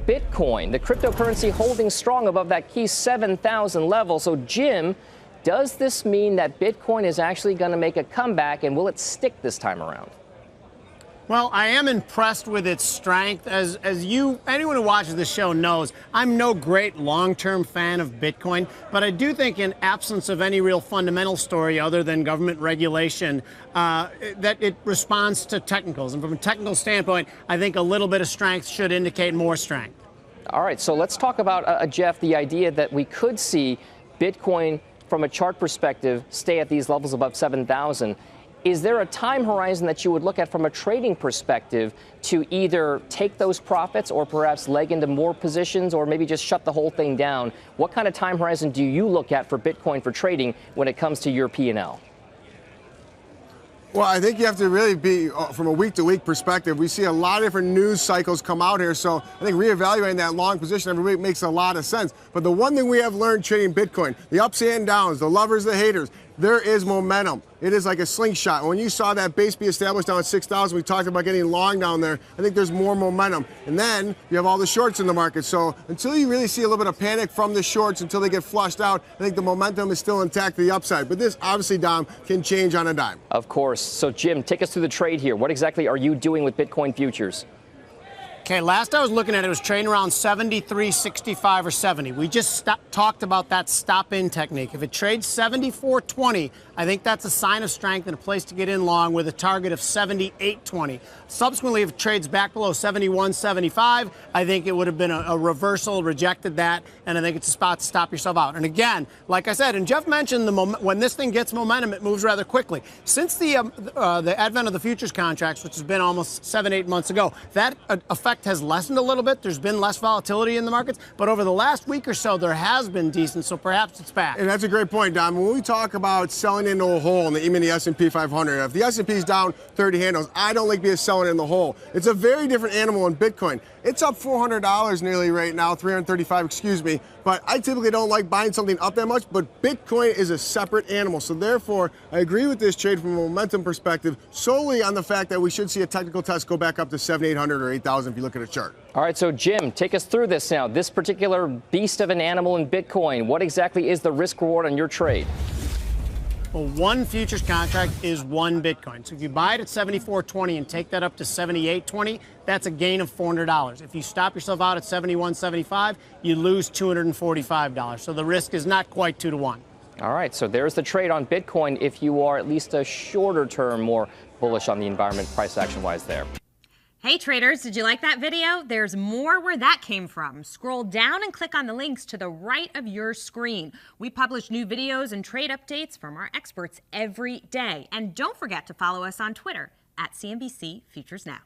Bitcoin, the cryptocurrency holding strong above that key 7,000 level. So, Jim, does this mean that Bitcoin is actually going to make a comeback, and will it stick this time around? Well, I am impressed with its strength. Anyone who watches this show knows, I'm no great long-term fan of Bitcoin, but I do think in absence of any real fundamental story other than government regulation, that it responds to technicals. And from a technical standpoint, I think a little bit of strength should indicate more strength. All right, so let's talk about, Jeff, the idea that we could see Bitcoin, from a chart perspective, stay at these levels above 7,000. Is there a time horizon that you would look at from a trading perspective to either take those profits or perhaps leg into more positions or maybe just shut the whole thing down? What kind of time horizon do you look at for Bitcoin for trading when it comes to your P&L? Well, I think you have to really be, from a week-to-week perspective, we see a lot of different news cycles come out here, so I think reevaluating that long position every week makes a lot of sense. But the one thing we have learned trading Bitcoin, the ups and downs, the lovers, the haters, there is momentum. It is like a slingshot. When you saw that base be established down at 6,000, we talked about getting long down there. I think there's more momentum. And then you have all the shorts in the market. So until you really see a little bit of panic from the shorts, until they get flushed out, I think the momentum is still intact to the upside. But this, obviously, Dom, can change on a dime. Of course. So, Jim, take us through the trade here. What exactly are you doing with Bitcoin futures? Okay, last I was looking at it was trading around 73.65 or 70. We just talked about that stop-in technique. If it trades 74.20, I think that's a sign of strength and a place to get in long with a target of 78.20. Subsequently, if it trades back below 71.75, I think it would have been a reversal, rejected that, and I think it's a spot to stop yourself out. And again, like I said, and Jeff mentioned, when this thing gets momentum, it moves rather quickly. Since the advent of the futures contracts, which has been almost 7-8 months ago, that effect has lessened a little bit. There's been less volatility in the markets, but over the last week or so, there has been decent, so perhaps it's back. And that's a great point, Dom. When we talk about selling into a hole in the S&P 500, if the S&P is down 30 handles, I don't like being selling in the hole. It's a very different animal in Bitcoin. It's up $400 nearly right now, 335, excuse me, but I typically don't like buying something up that much, but Bitcoin is a separate animal. So therefore, I agree with this trade from a momentum perspective, solely on the fact that we should see a technical test go back up to 7,800 or 8,000 if you look at a chart. All right, so Jim, take us through this now. This particular beast of an animal in Bitcoin, what exactly is the risk reward on your trade? Well, one futures contract is one Bitcoin. So if you buy it at 74.20 and take that up to 78.20, that's a gain of $400. If you stop yourself out at 71.75, you lose $245. So the risk is not quite 2 to 1. All right, so there's the trade on Bitcoin if you are at least a shorter term more bullish on the environment price action wise there. Hey traders, did you like that video? There's more where that came from. Scroll down and click on the links to the right of your screen. We publish new videos and trade updates from our experts every day. And don't forget to follow us on Twitter @CNBC Futures Now.